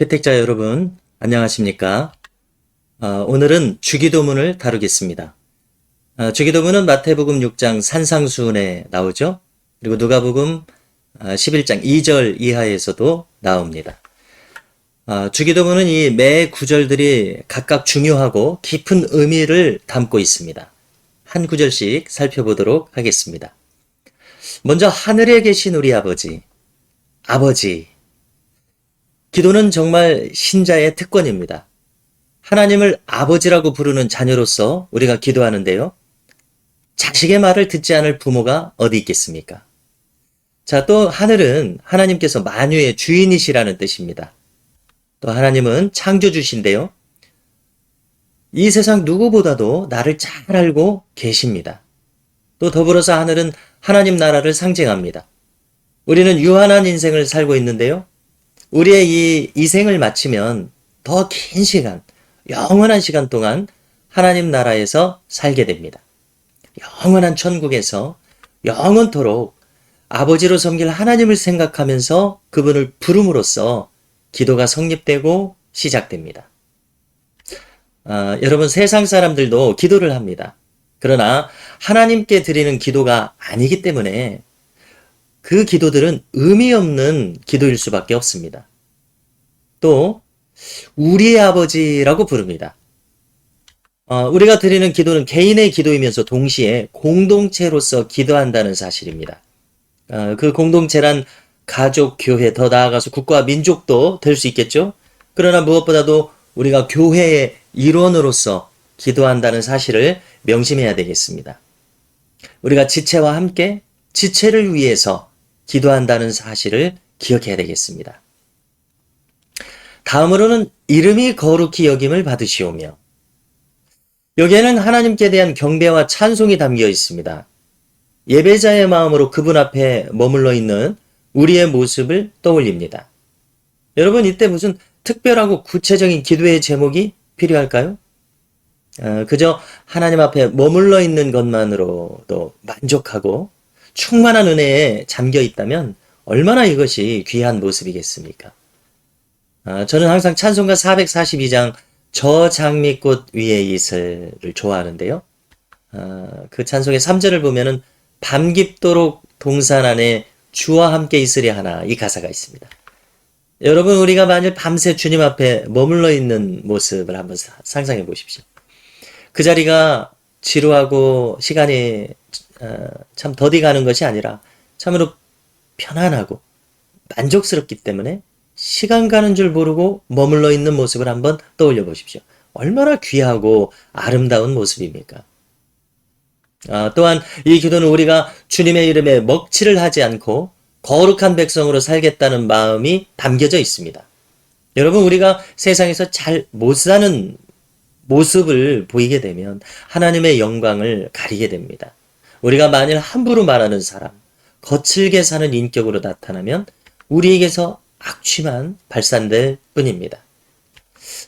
혜택자 여러분, 안녕하십니까? 오늘은 주기도문을 다루겠습니다. 주기도문은 마태복음 6장 산상수훈에 나오죠? 그리고 누가복음 11장 2절 이하에서도 나옵니다. 주기도문은 이 매 구절들이 각각 중요하고 깊은 의미를 담고 있습니다. 한 구절씩 살펴보도록 하겠습니다. 먼저 하늘에 계신 우리 아버지. 기도는 정말 신자의 특권입니다. 하나님을 아버지라고 부르는 자녀로서 우리가 기도하는데요. 자식의 말을 듣지 않을 부모가 어디 있겠습니까? 자, 또 하늘은 하나님께서 만유의 주인이시라는 뜻입니다. 또 하나님은 창조주신데요. 이 세상 누구보다도 나를 잘 알고 계십니다. 또 더불어서 하늘은 하나님 나라를 상징합니다. 우리는 유한한 인생을 살고 있는데요. 우리의 이 생을 마치면 더 긴 시간, 영원한 시간 동안 하나님 나라에서 살게 됩니다. 영원한 천국에서 영원토록 아버지로 섬길 하나님을 생각하면서 그분을 부름으로써 기도가 성립되고 시작됩니다. 여러분, 세상 사람들도 기도를 합니다. 그러나 하나님께 드리는 기도가 아니기 때문에 그 기도들은 의미 없는 기도일 수밖에 없습니다. 또 우리의 아버지라고 부릅니다. 우리가 드리는 기도는 개인의 기도이면서 동시에 공동체로서 기도한다는 사실입니다. 그 공동체란 가족, 교회, 더 나아가서 국가와 민족도 될 수 있겠죠? 그러나 무엇보다도 우리가 교회의 일원으로서 기도한다는 사실을 명심해야 되겠습니다. 우리가 지체와 함께 지체를 위해서 기도한다는 사실을 기억해야 되겠습니다. 다음으로는 이름이 거룩히 여김을 받으시오며, 여기에는 하나님께 대한 경배와 찬송이 담겨 있습니다. 예배자의 마음으로 그분 앞에 머물러 있는 우리의 모습을 떠올립니다. 여러분, 이때 무슨 특별하고 구체적인 기도의 제목이 필요할까요? 그저 하나님 앞에 머물러 있는 것만으로도 만족하고 충만한 은혜에 잠겨 있다면 얼마나 이것이 귀한 모습이겠습니까? 저는 항상 찬송가 442장 저 장미꽃 위에 이슬을 좋아하는데요. 그 찬송의 3절을 보면은 밤 깊도록 동산 안에 주와 함께 있으려 하나, 이 가사가 있습니다. 여러분, 우리가 만일 밤새 주님 앞에 머물러 있는 모습을 한번 상상해 보십시오. 그 자리가 지루하고 시간이 참 더디 가는 것이 아니라 참으로 편안하고 만족스럽기 때문에 시간 가는 줄 모르고 머물러 있는 모습을 한번 떠올려 보십시오. 얼마나 귀하고 아름다운 모습입니까? 또한 이 기도는 우리가 주님의 이름에 먹칠을 하지 않고 거룩한 백성으로 살겠다는 마음이 담겨져 있습니다. 여러분, 우리가 세상에서 잘 못 사는 모습을 보이게 되면 하나님의 영광을 가리게 됩니다. 우리가 만일 함부로 말하는 사람, 거칠게 사는 인격으로 나타나면 우리에게서 악취만 발산될 뿐입니다.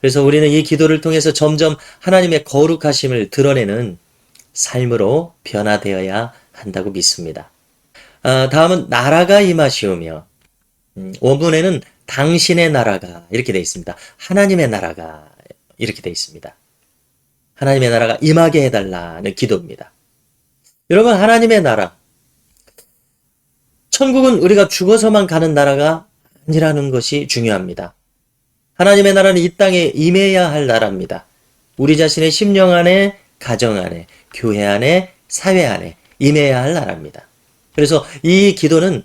그래서 우리는 이 기도를 통해서 점점 하나님의 거룩하심을 드러내는 삶으로 변화되어야 한다고 믿습니다. 다음은 나라가 임하시오며, 원문에는 당신의 나라가 이렇게 되어 있습니다. 하나님의 나라가 이렇게 되어 있습니다. 하나님의 나라가 임하게 해달라는 기도입니다. 여러분, 하나님의 나라, 천국은 우리가 죽어서만 가는 나라가 아니라는 것이 중요합니다. 하나님의 나라는 이 땅에 임해야 할 나라입니다. 우리 자신의 심령 안에, 가정 안에, 교회 안에, 사회 안에 임해야 할 나라입니다. 그래서 이 기도는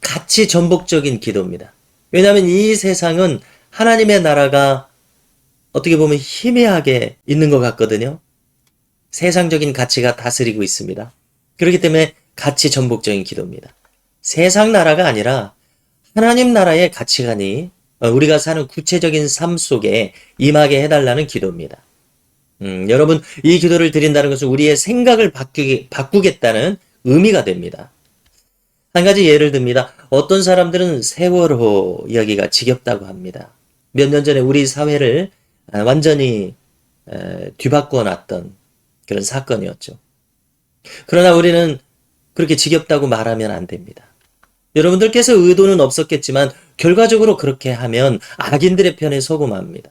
가치 전복적인 기도입니다. 왜냐하면 이 세상은 하나님의 나라가 어떻게 보면 희미하게 있는 것 같거든요. 세상적인 가치가 다스리고 있습니다. 그렇기 때문에 가치 전복적인 기도입니다. 세상 나라가 아니라 하나님 나라의 가치관이 우리가 사는 구체적인 삶 속에 임하게 해달라는 기도입니다. 여러분, 이 기도를 드린다는 것은 우리의 생각을 바꾸겠다는 의미가 됩니다. 한 가지 예를 듭니다. 어떤 사람들은 세월호 이야기가 지겹다고 합니다. 몇 년 전에 우리 사회를 완전히 뒤바꿔 놨던 그런 사건이었죠. 그러나 우리는 그렇게 지겹다고 말하면 안 됩니다. 여러분들께서 의도는 없었겠지만 결과적으로 그렇게 하면 악인들의 편에 서고 맙니다.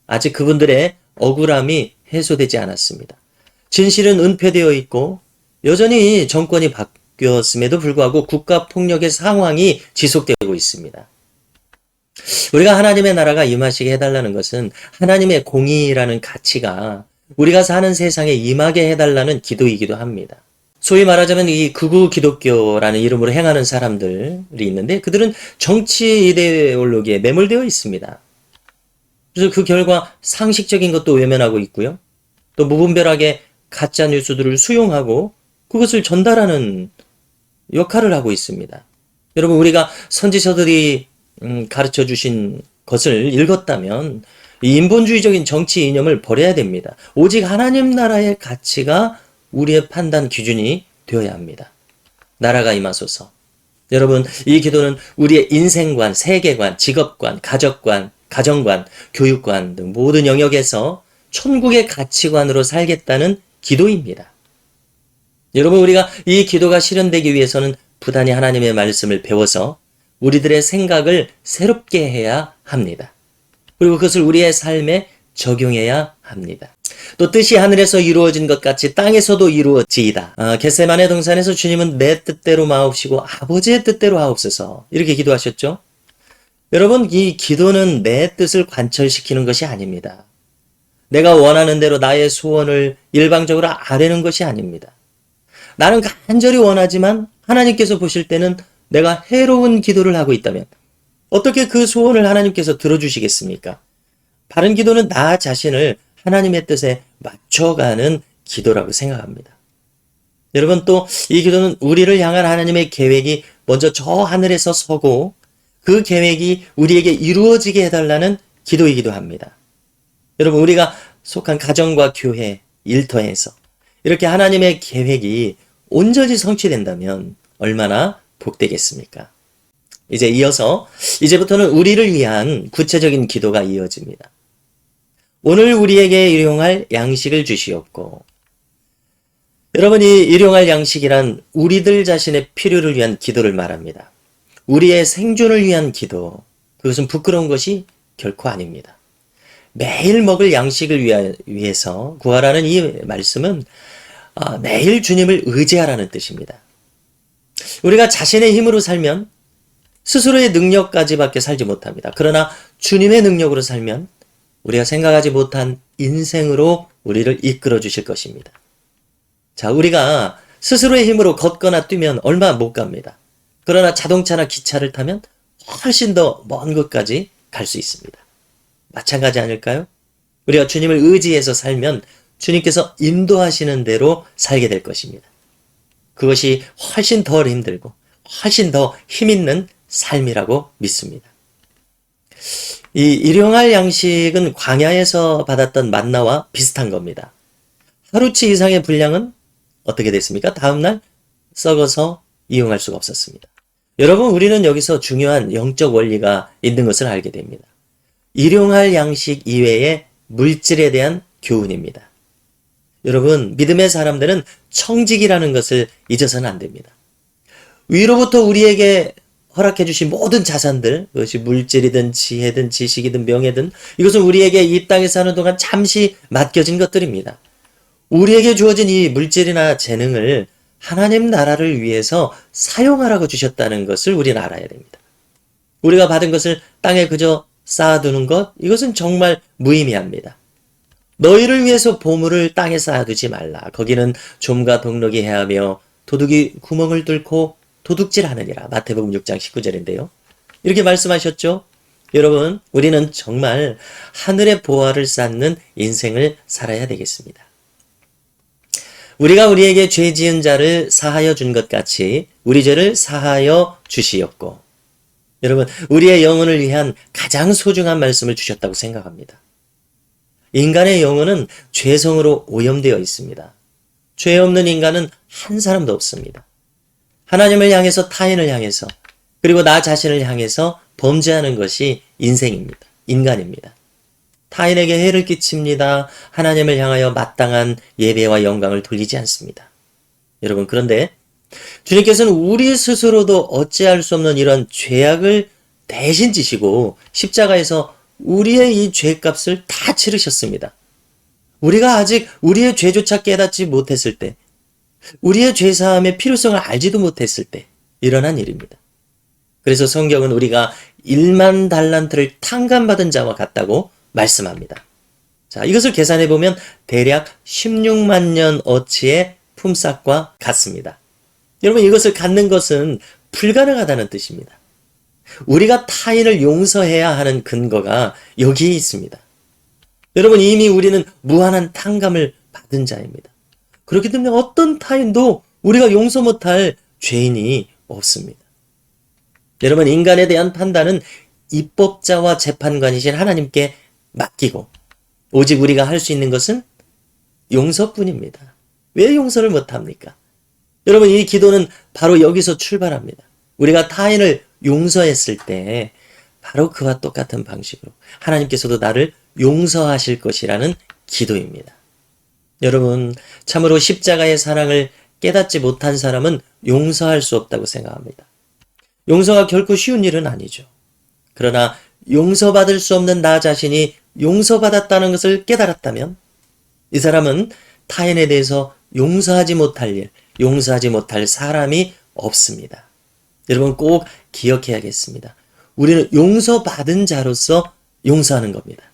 아직 그분들의 억울함이 해소되지 않았습니다. 진실은 은폐되어 있고 여전히 정권이 바뀌었음에도 불구하고 국가 폭력의 상황이 지속되고 있습니다. 우리가 하나님의 나라가 임하시게 해달라는 것은 하나님의 공의라는 가치가 우리가 사는 세상에 임하게 해달라는 기도이기도 합니다. 소위 말하자면 이 극우 기독교라는 이름으로 행하는 사람들이 있는데 그들은 정치 이데올로기에 매몰되어 있습니다. 그래서 그 결과 상식적인 것도 외면하고 있고요. 또 무분별하게 가짜 뉴스들을 수용하고 그것을 전달하는 역할을 하고 있습니다. 여러분, 우리가 선지서들이 가르쳐 주신 것을 읽었다면 이 인본주의적인 정치 이념을 버려야 됩니다. 오직 하나님 나라의 가치가 우리의 판단 기준이 되어야 합니다. 나라가 임하소서. 여러분, 이 기도는 우리의 인생관, 세계관, 직업관, 가족관, 가정관, 교육관 등 모든 영역에서 천국의 가치관으로 살겠다는 기도입니다. 여러분, 우리가 이 기도가 실현되기 위해서는 부단히 하나님의 말씀을 배워서 우리들의 생각을 새롭게 해야 합니다. 그리고 그것을 우리의 삶에 적용해야 합니다. 또 뜻이 하늘에서 이루어진 것 같이 땅에서도 이루어지이다. 겟세마네 동산에서 주님은 내 뜻대로 마옵시고 아버지의 뜻대로 하옵소서 이렇게 기도하셨죠. 여러분, 이 기도는 내 뜻을 관철시키는 것이 아닙니다. 내가 원하는 대로 나의 소원을 일방적으로 아뢰는 것이 아닙니다. 나는 간절히 원하지만 하나님께서 보실 때는 내가 해로운 기도를 하고 있다면 어떻게 그 소원을 하나님께서 들어주시겠습니까? 바른 기도는 나 자신을 하나님의 뜻에 맞춰가는 기도라고 생각합니다. 여러분, 또 이 기도는 우리를 향한 하나님의 계획이 먼저 저 하늘에서 서고 그 계획이 우리에게 이루어지게 해달라는 기도이기도 합니다. 여러분, 우리가 속한 가정과 교회, 일터에서 이렇게 하나님의 계획이 온전히 성취된다면 얼마나 복되겠습니까? 이제부터는 우리를 위한 구체적인 기도가 이어집니다. 오늘 우리에게 일용할 양식을 주시옵고. 여러분, 이 일용할 양식이란 우리들 자신의 필요를 위한 기도를 말합니다. 우리의 생존을 위한 기도, 그것은 부끄러운 것이 결코 아닙니다. 매일 먹을 양식을 위해서 구하라는 이 말씀은 매일 주님을 의지하라는 뜻입니다. 우리가 자신의 힘으로 살면 스스로의 능력까지밖에 살지 못합니다. 그러나 주님의 능력으로 살면 우리가 생각하지 못한 인생으로 우리를 이끌어 주실 것입니다. 자, 우리가 스스로의 힘으로 걷거나 뛰면 얼마 못 갑니다. 그러나 자동차나 기차를 타면 훨씬 더 먼 곳까지 갈 수 있습니다. 마찬가지 아닐까요? 우리가 주님을 의지해서 살면 주님께서 인도하시는 대로 살게 될 것입니다. 그것이 훨씬 덜 힘들고 훨씬 더 힘있는 삶이라고 믿습니다. 이 일용할 양식은 광야에서 받았던 만나와 비슷한 겁니다. 하루치 이상의 분량은 어떻게 됐습니까? 다음날 썩어서 이용할 수가 없었습니다. 여러분, 우리는 여기서 중요한 영적 원리가 있는 것을 알게 됩니다. 일용할 양식 이외의 물질에 대한 교훈입니다. 여러분, 믿음의 사람들은 청직이라는 것을 잊어서는 안 됩니다. 위로부터 우리에게 허락해 주신 모든 자산들, 그것이 물질이든 지혜든 지식이든 명예든 이것은 우리에게 이 땅에 사는 동안 잠시 맡겨진 것들입니다. 우리에게 주어진 이 물질이나 재능을 하나님 나라를 위해서 사용하라고 주셨다는 것을 우리는 알아야 됩니다. 우리가 받은 것을 땅에 그저 쌓아두는 것, 이것은 정말 무의미합니다. 너희를 위해서 보물을 땅에 쌓아두지 말라. 거기는 좀과 동록이 해하며 도둑이 구멍을 뚫고 도둑질하느니라. 마태복음 6장 19절인데요. 이렇게 말씀하셨죠. 여러분, 우리는 정말 하늘의 보화를 쌓는 인생을 살아야 되겠습니다. 우리가 우리에게 죄 지은 자를 사하여 준 것 같이 우리 죄를 사하여 주시옵고. 여러분, 우리의 영혼을 위한 가장 소중한 말씀을 주셨다고 생각합니다. 인간의 영혼은 죄성으로 오염되어 있습니다. 죄 없는 인간은 한 사람도 없습니다. 하나님을 향해서, 타인을 향해서, 그리고 나 자신을 향해서 범죄하는 것이 인생입니다. 인간입니다. 타인에게 해를 끼칩니다. 하나님을 향하여 마땅한 예배와 영광을 돌리지 않습니다. 여러분, 그런데 주님께서는 우리 스스로도 어찌할 수 없는 이런 죄악을 대신 지시고 십자가에서 우리의 이 죄값을 다 치르셨습니다. 우리가 아직 우리의 죄조차 깨닫지 못했을 때, 우리의 죄사함의 필요성을 알지도 못했을 때 일어난 일입니다. 그래서 성경은 우리가 1만 달란트를 탕감받은 자와 같다고 말씀합니다. 자, 이것을 계산해 보면 대략 16만 년 어치의 품삯과 같습니다. 여러분, 이것을 갖는 것은 불가능하다는 뜻입니다. 우리가 타인을 용서해야 하는 근거가 여기에 있습니다. 여러분, 이미 우리는 무한한 탕감을 받은 자입니다. 그렇기 때문에 어떤 타인도 우리가 용서 못할 죄인이 없습니다. 여러분, 인간에 대한 판단은 입법자와 재판관이신 하나님께 맡기고 오직 우리가 할 수 있는 것은 용서뿐입니다. 왜 용서를 못합니까? 여러분, 이 기도는 바로 여기서 출발합니다. 우리가 타인을 용서했을 때 바로 그와 똑같은 방식으로 하나님께서도 나를 용서하실 것이라는 기도입니다. 여러분, 참으로 십자가의 사랑을 깨닫지 못한 사람은 용서할 수 없다고 생각합니다. 용서가 결코 쉬운 일은 아니죠. 그러나 용서받을 수 없는 나 자신이 용서받았다는 것을 깨달았다면 이 사람은 타인에 대해서 용서하지 못할 일, 용서하지 못할 사람이 없습니다. 여러분, 꼭 기억해야겠습니다. 우리는 용서받은 자로서 용서하는 겁니다.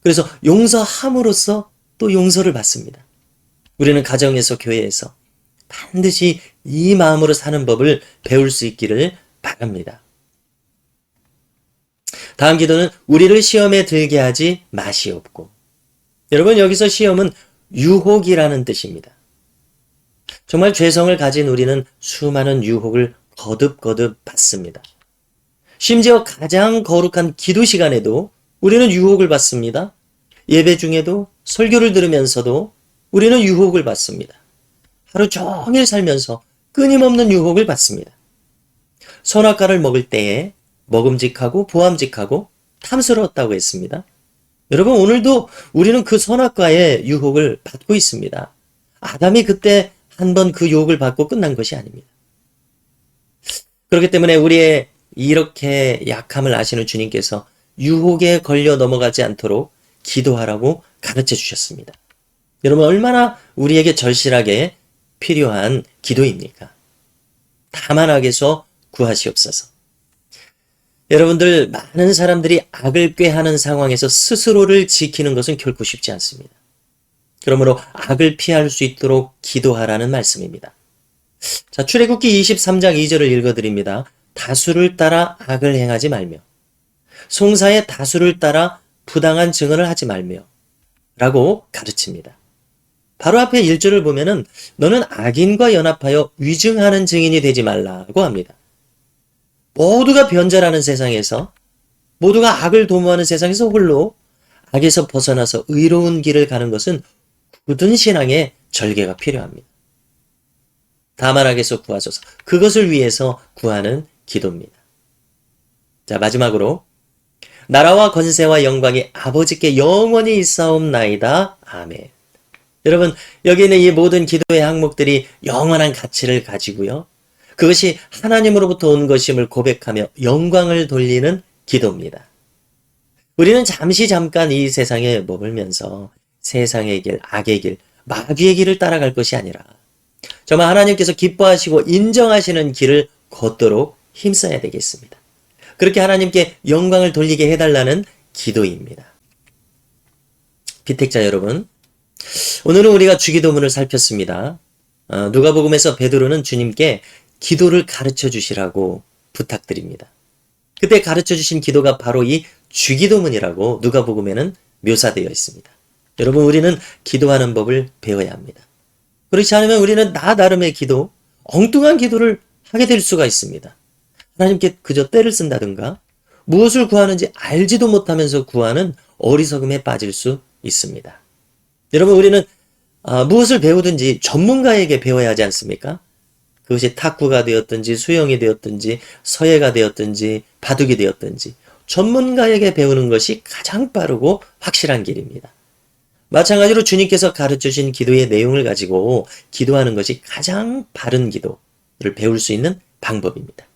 그래서 용서함으로써 또 용서를 받습니다. 우리는 가정에서, 교회에서 반드시 이 마음으로 사는 법을 배울 수 있기를 바랍니다. 다음 기도는 우리를 시험에 들게 하지 마시옵고. 여러분, 여기서 시험은 유혹이라는 뜻입니다. 정말 죄성을 가진 우리는 수많은 유혹을 거듭거듭 받습니다. 심지어 가장 거룩한 기도 시간에도 우리는 유혹을 받습니다. 예배 중에도, 설교를 들으면서도 우리는 유혹을 받습니다. 하루 종일 살면서 끊임없는 유혹을 받습니다. 선악과를 먹을 때에 먹음직하고 보암직하고 탐스러웠다고 했습니다. 여러분, 오늘도 우리는 그 선악과의 유혹을 받고 있습니다. 아담이 그때 한번 그 유혹을 받고 끝난 것이 아닙니다. 그렇기 때문에 우리의 이렇게 약함을 아시는 주님께서 유혹에 걸려 넘어가지 않도록 기도하라고 가르쳐 주셨습니다. 여러분, 얼마나 우리에게 절실하게 필요한 기도입니까? 다만 악에서 구하시옵소서. 여러분들, 많은 사람들이 악을 꾀하는 상황에서 스스로를 지키는 것은 결코 쉽지 않습니다. 그러므로 악을 피할 수 있도록 기도하라는 말씀입니다. 자, 출애굽기 23장 2절을 읽어드립니다. 다수를 따라 악을 행하지 말며 송사의 다수를 따라 부당한 증언을 하지 말며 라고 가르칩니다. 바로 앞에 1절을 보면은 너는 악인과 연합하여 위증하는 증인이 되지 말라고 합니다. 모두가 변절하는 세상에서, 모두가 악을 도모하는 세상에서 홀로 악에서 벗어나서 의로운 길을 가는 것은 굳은 신앙의 절개가 필요합니다. 다만 악에서 구하소서. 그것을 위해서 구하는 기도입니다. 자, 마지막으로 나라와 권세와 영광이 아버지께 영원히 있사옵나이다. 아멘. 여러분, 여기 있는 이 모든 기도의 항목들이 영원한 가치를 가지고요. 그것이 하나님으로부터 온 것임을 고백하며 영광을 돌리는 기도입니다. 우리는 잠깐 이 세상에 머물면서 세상의 길, 악의 길, 마귀의 길을 따라갈 것이 아니라 정말 하나님께서 기뻐하시고 인정하시는 길을 걷도록 힘써야 되겠습니다. 그렇게 하나님께 영광을 돌리게 해달라는 기도입니다. 비택자 여러분, 오늘은 우리가 주기도문을 살폈습니다. 누가복음에서 베드로는 주님께 기도를 가르쳐 주시라고 부탁드립니다. 그때 가르쳐 주신 기도가 바로 이 주기도문이라고 누가복음에는 묘사되어 있습니다. 여러분, 우리는 기도하는 법을 배워야 합니다. 그렇지 않으면 우리는 나 나름의 기도, 엉뚱한 기도를 하게 될 수가 있습니다. 하나님께 그저 때를 쓴다든가 무엇을 구하는지 알지도 못하면서 구하는 어리석음에 빠질 수 있습니다. 여러분, 우리는 무엇을 배우든지 전문가에게 배워야 하지 않습니까? 그것이 탁구가 되었든지 수영이 되었든지 서예가 되었든지 바둑이 되었든지 전문가에게 배우는 것이 가장 빠르고 확실한 길입니다. 마찬가지로 주님께서 가르쳐주신 기도의 내용을 가지고 기도하는 것이 가장 바른 기도, 배울 수 있는 방법입니다.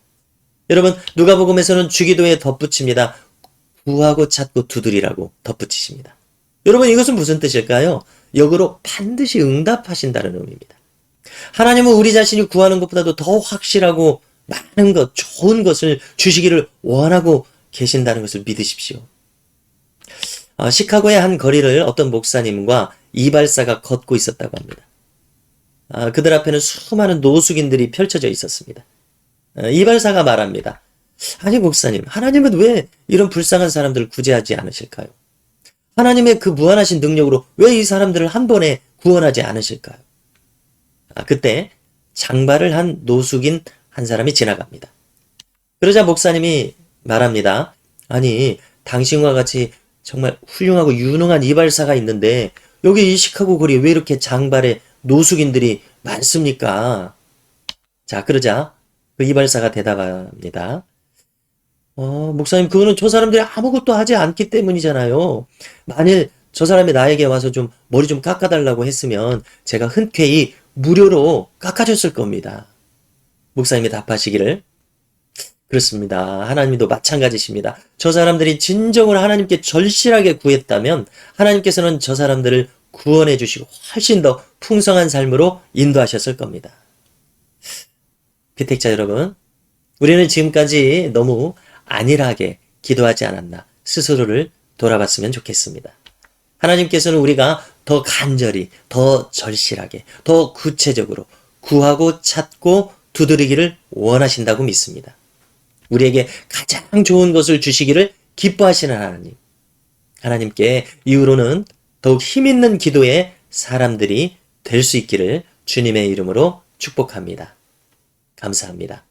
여러분, 누가복음에서는 주기도에 덧붙입니다. 구하고 찾고 두드리라고 덧붙이십니다. 여러분, 이것은 무슨 뜻일까요? 역으로 반드시 응답하신다는 의미입니다. 하나님은 우리 자신이 구하는 것보다도 더 확실하고 많은 것, 좋은 것을 주시기를 원하고 계신다는 것을 믿으십시오. 시카고의 한 거리를 어떤 목사님과 이발사가 걷고 있었다고 합니다. 그들 앞에는 수많은 노숙인들이 펼쳐져 있었습니다. 이발사가 말합니다. 아니 목사님, 하나님은 왜 이런 불쌍한 사람들을 구제하지 않으실까요? 하나님의 그 무한하신 능력으로 왜 이 사람들을 한 번에 구원하지 않으실까요? 그때 장발을 한 노숙인 한 사람이 지나갑니다. 그러자 목사님이 말합니다. 아니, 당신과 같이 정말 훌륭하고 유능한 이발사가 있는데 여기 이 시카고 거리에 왜 이렇게 장발의 노숙인들이 많습니까? 자, 그러자 그 이발사가 대답합니다. 목사님, 그거는 저 사람들이 아무것도 하지 않기 때문이잖아요. 만일 저 사람이 나에게 와서 좀 머리 좀 깎아달라고 했으면 제가 흔쾌히 무료로 깎아줬을 겁니다. 목사님이 답하시기를, 그렇습니다. 하나님도 마찬가지십니다. 저 사람들이 진정으로 하나님께 절실하게 구했다면 하나님께서는 저 사람들을 구원해 주시고 훨씬 더 풍성한 삶으로 인도하셨을 겁니다. 피택자 여러분, 우리는 지금까지 너무 안일하게 기도하지 않았나 스스로를 돌아봤으면 좋겠습니다. 하나님께서는 우리가 더 간절히, 더 절실하게, 더 구체적으로 구하고 찾고 두드리기를 원하신다고 믿습니다. 우리에게 가장 좋은 것을 주시기를 기뻐하시는 하나님. 하나님께 이후로는 더욱 힘있는 기도의 사람들이 될 수 있기를 주님의 이름으로 축복합니다. 감사합니다.